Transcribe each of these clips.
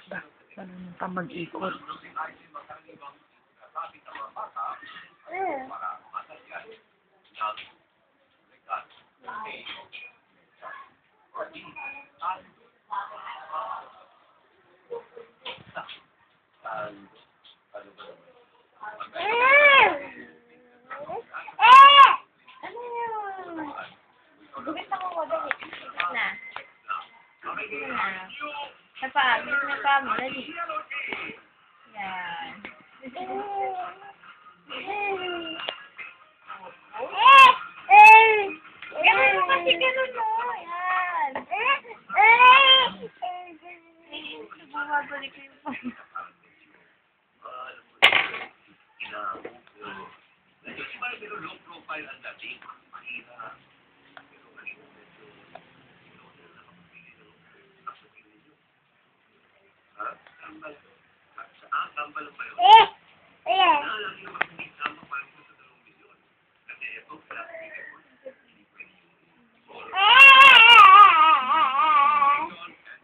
Ba, marunong ka mag-ikot. Gupit ako mo, dali. Na. Bilis na pa mo, dali. Yan. Ganun mo kasi, ganun mo. Yan. Bumabalik ko yung phone. Low profile ang dating.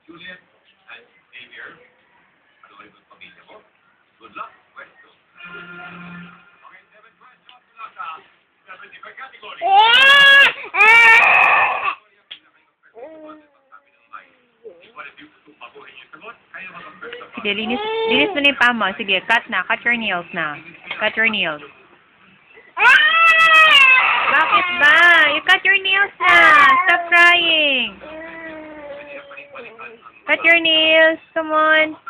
Juliet and Xavier, ano kayo ng pamilya mo? Good luck. Pwesto. Okay, 7 questions na sa 75 category. Sige, linis mo na yung paa mo. Sige, cut na. Cut your nails na. Cut your nails. Bakit ba? You cut your nails na. Stop crying. Cut your nails. Come on.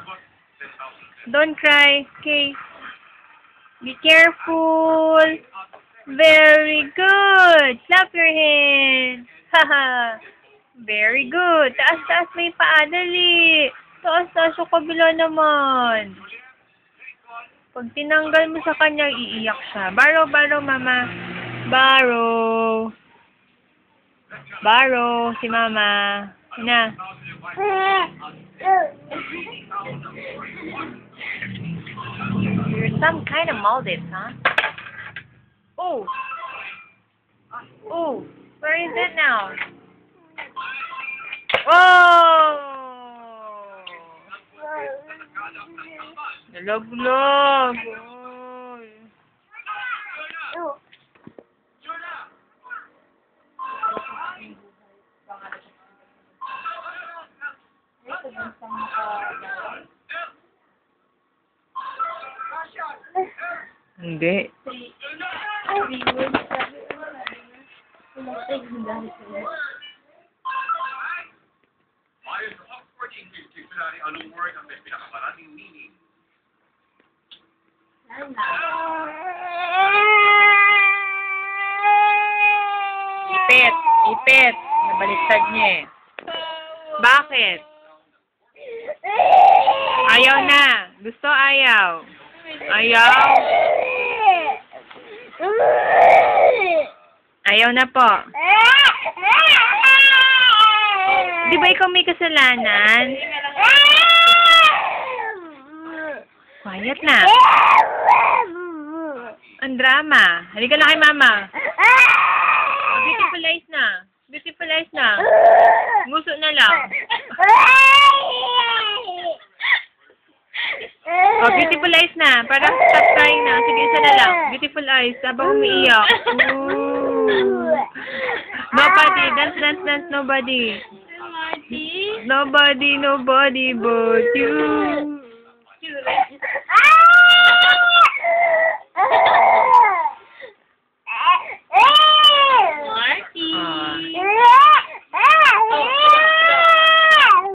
Don't cry. Okay. Be careful. Very good. Clap your hands. Haha. Very good. Taas-taas may paa. Dali. Taas-taas sa kabila naman. Pag tinanggal mo sa kanya, iiyak siya. Baro, baro, mama. Baro. Baro, si mama. Na. You're some kind of molded, huh? Oh. Oh. Where is it now? Oh! Nalaglag. Hindi. Ayon sa Oxford English Dictionary, anong word ang may pinakamaraming meaning? Ipit. Ipit. Nabaliktad niya eh. Bakit? Ayaw na. Gusto ayaw. Ayaw. Ayaw na po. Di ba ikaw may kasalanan? Quiet na. Ang drama. Halika na kay mama. Beautiful eyes na. Beautiful eyes na. Nguso na lang. Oh, beautiful eyes na. Parang stop crying na. Sige, isa na lang. Beautiful eyes. Habang umiiyak. Ooh. Nobody. Dance, dance, dance. Nobody. Nobody but you.